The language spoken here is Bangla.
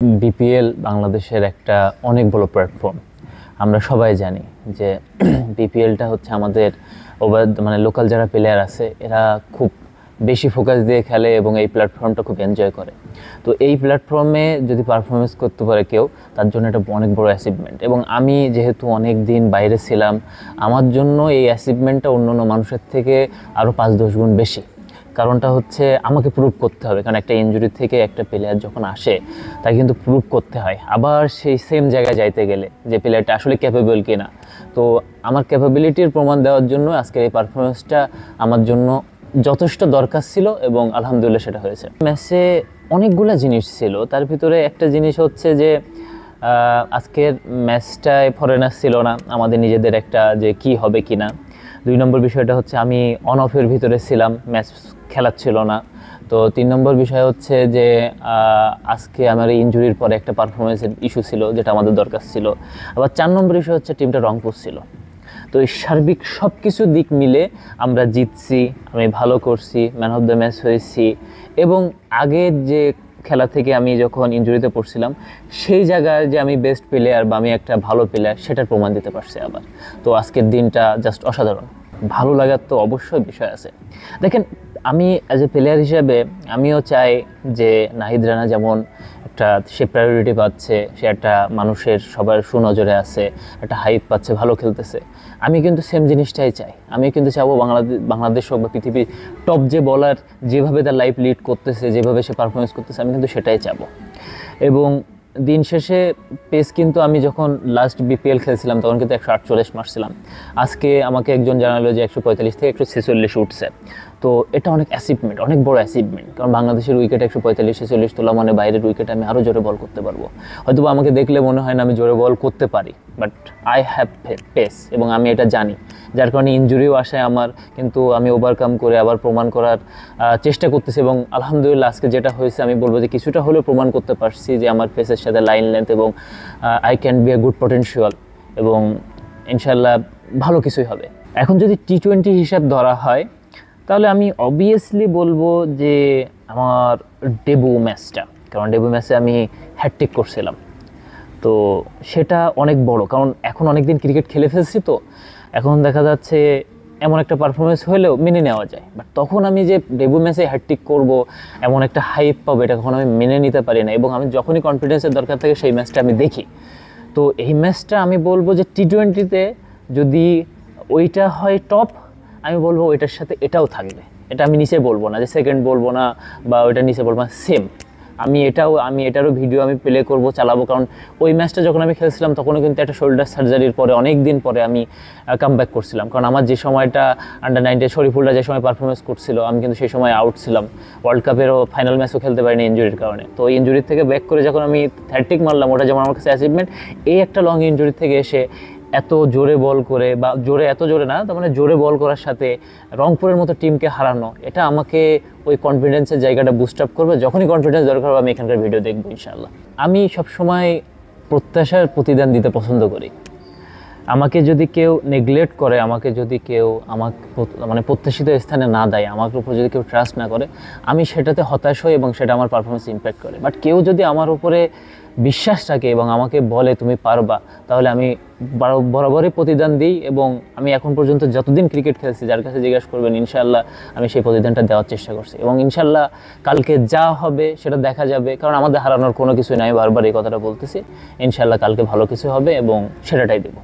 বিপিএল বাংলাদেশের একটা অনেক বড় প্ল্যাটফর্ম। আমরা সবাই জানি যে বিপিএলটা হচ্ছে আমাদের লোকাল যারা প্লেয়ার আছে এরা খুব বেশি ফোকাস দিয়ে খেলে এবং এই প্ল্যাটফর্মটা খুব এনজয় করে। তো এই প্ল্যাটফর্মে যদি পারফরমেন্স করতে পারে কেউ, তার জন্য এটা অনেক বড় অ্যাচিভমেন্ট। এবং আমি যেহেতু অনেক দিন বাইরে ছিলাম, আমার জন্য এই অ্যাচিভমেন্টটা অন্যান্য মানুষের থেকে আরও 5-10 গুণ বেশি। কারণটা হচ্ছে আমাকে প্রুভ করতে হবে, কারণ একটা ইনজুরি থেকে একটা প্লেয়ার যখন আসে তাকে কিন্তু প্রুভ করতে হয় আবার সেই সেম জায়গায় যাইতে গেলে যে প্লেয়ারটা আসলে ক্যাপেবল কিনা। তো আমার ক্যাপাবিলিটির প্রমাণ দেওয়ার জন্য আজকের এই পারফরমেন্সটা আমার জন্য যথেষ্ট দরকার ছিল এবং আলহামদুলিল্লাহ সেটা হয়েছে। ম্যাচে অনেকগুলো জিনিস ছিল, তার ভিতরে একটা জিনিস হচ্ছে যে আজকের ম্যাচটায় ফরেনার ছিল না, আমাদের নিজেদের একটা যে কি হবে কি না। 2 নম্বর বিষয়টা হচ্ছে আমি অন অফের ভিতরে ছিলাম, ম্যাচ খেলাচ্ছিল না। তো 3 নম্বর বিষয় হচ্ছে যে আজকে আমার ইনজুরির পরে একটা পারফরমেন্সের ইস্যু ছিল যেটা আমাদের দরকার ছিল। আবার 4 নম্বর বিষয় হচ্ছে টিমটা রংপুর ছিল। তো এই সার্বিক সব কিছু দিক মিলে আমরা জিতছি, আমি ভালো করছি, ম্যান অফ দ্য ম্যাচ হয়েছি। এবং আগের যে খেলা থেকে আমি যখন ইনজুরিতে পড়ছিলাম সেই জায়গায় যে আমি বেস্ট প্লেয়ার বা আমি একটা ভালো প্লেয়ার সেটার প্রমাণ দিতে পারছি আবার। তো আজকের দিনটা জাস্ট অসাধারণ। ভালো লাগার তো অবশ্যই বিষয় আছে। দেখেন, আমি অ্যাজ এ প্লেয়ার হিসেবে আমিও চাই যে নাহিদ রানা যেমন একটা সে প্রায়োরিটি পাচ্ছে, সে একটা মানুষের সবার সুনজরে আছে, একটা হাইপ পাচ্ছে, ভালো খেলতেছে। আমি কিন্তু সেম জিনিসটাই চাই। আমি কিন্তু চাবো বাংলাদেশ হোক বা পৃথিবীর টপ যে বলার যেভাবে তার লাইফ লিড করতেছে, যেভাবে সে পারফরমেন্স করতেছে, আমি কিন্তু সেটাই চাবো। এবং দিন শেষে পেস কিন্তু আমি যখন লাস্ট বিপিএল খেলছিলাম তখন কিন্তু 148 মারছিলাম। আজকে আমাকে একজন জানালো যে 145 থেকে 146 উঠছে। তো এটা অনেক অ্যাচিভমেন্ট, অনেক বড় অ্যাচিভমেন্ট। কারণ বাংলাদেশের উইকেটে 145-46 তোলা মানে বাইরের উইকেটে আমি আরও জোরে বল করতে পারবো। হয়তো আমাকে দেখলে মনে হয় না আমি জোরে বল করতে পারি, বাট আই হ্যাভ পেস এবং আমি এটা জানি। যার কারণে ইনজুরিও আসে আমার, কিন্তু আমি ওভারকাম করে আবার প্রমাণ করার চেষ্টা করতেছি। এবং আলহামদুলিল্লাহ আজকে যেটা হয়েছে আমি বলবো যে কিছুটা হলেও প্রমাণ করতে পারছি যে আমার পেসের সাথে লাইন লেন্থ এবং I can B a good potential এবং ইনশাল্লাহ ভালো কিছুই হবে। এখন যদি টি-20 হিসাব ধরা হয় তাহলে আমি অবভিয়াসলি বলবো যে আমার ডেবু ম্যাচটা, কারণ ডেবু ম্যাচে আমি হ্যাটট্রিক করছিলাম। তো সেটা অনেক বড়, কারণ এখন অনেক দিন ক্রিকেট খেলে ফেলছি, তো এখন দেখা যাচ্ছে এমন একটা পারফরমেন্স হলেও মেনে নেওয়া যায়। বাট তখন আমি যে ডেবু ম্যাচে হ্যাটট্রিক করব, এমন একটা হাইপ পাবো, এটা কখন আমি মেনে নিতে পারি না। এবং আমি যখনই কনফিডেন্সের দরকার থাকে সেই ম্যাচটা আমি দেখি। তো এই ম্যাচটা আমি বলবো যে টি-20তে যদি ওইটা হয় টপ, আমি বলবো ওইটার সাথে এটাও থাকবে। এটা আমি নিচে বলবো না, যে সেকেন্ড বলবো না বা ওইটা নিচে বলবো না, সেম। আমি এটারও ভিডিও আমি প্লে করবো, চালাবো। কারণ ওই ম্যাচটা যখন আমি খেলছিলাম তখনও কিন্তু একটা শোল্ডার সার্জারির পরে অনেক দিন পরে আমি কামব্যাক করছিলাম। কারণ আমার যে সময়টা আন্ডার-19 শরীফুলরা যে সময় পারফরমেন্স করছিল, আমি কিন্তু সেই সময় আউট ছিলাম। ওয়ার্ল্ড কাপেরও ফাইনাল ম্যাচও খেলতে পারিনি ইনজুরির কারণে। তো ওই ইনজুরির থেকে ব্যাক করে যখন আমি হ্যাটট্রিক মারলাম, ওটা যেমন আমার কাছে অ্যাচিভমেন্ট, এই একটা লং ইনজুরি থেকে এসে এত জোরে বল করে, বা এত জোরে না, তার মানে জোরে বল করার সাথে রংপুরের মতো টিমকে হারানো, এটা আমাকে ওই কনফিডেন্সের জায়গাটা বুস্ট আপ করবে। যখনই কনফিডেন্স দরকার হবে আমি এখানকার ভিডিও দেখবো ইনশাআল্লাহ। আমি সবসময় প্রত্যাশার প্রতিদান দিতে পছন্দ করি। আমাকে যদি কেউ নেগলেক্ট করে, আমাকে যদি কেউ প্রত্যাশিত স্থানে না দেয়, আমার উপর যদি কেউ ট্রাস্ট না করে, আমি সেটাতে হতাশ হই এবং সেটা আমার পারফরমেন্স ইম্প্যাক্ট করে। বাট কেউ যদি আমার উপরে বিশ্বাস রাখে এবং আমাকে বলে তুমি পারবা, তাহলে আমি বরাবরই প্রতিদান দিই। এবং আমি এখন পর্যন্ত যতদিন ক্রিকেট খেলছি, যার কাছে জিজ্ঞাসা করবেন, ইনশাআল্লাহ আমি সেই প্রতিদানটা দেওয়ার চেষ্টা করছি। এবং ইনশাআল্লাহ কালকে যা হবে সেটা দেখা যাবে, কারণ আমাদের হারানোর কোনো কিছুই নাই, বারবার এই কথাটা বলতেছি। ইনশাআল্লাহ কালকে ভালো কিছু হবে এবং সেটাটাই দেবো।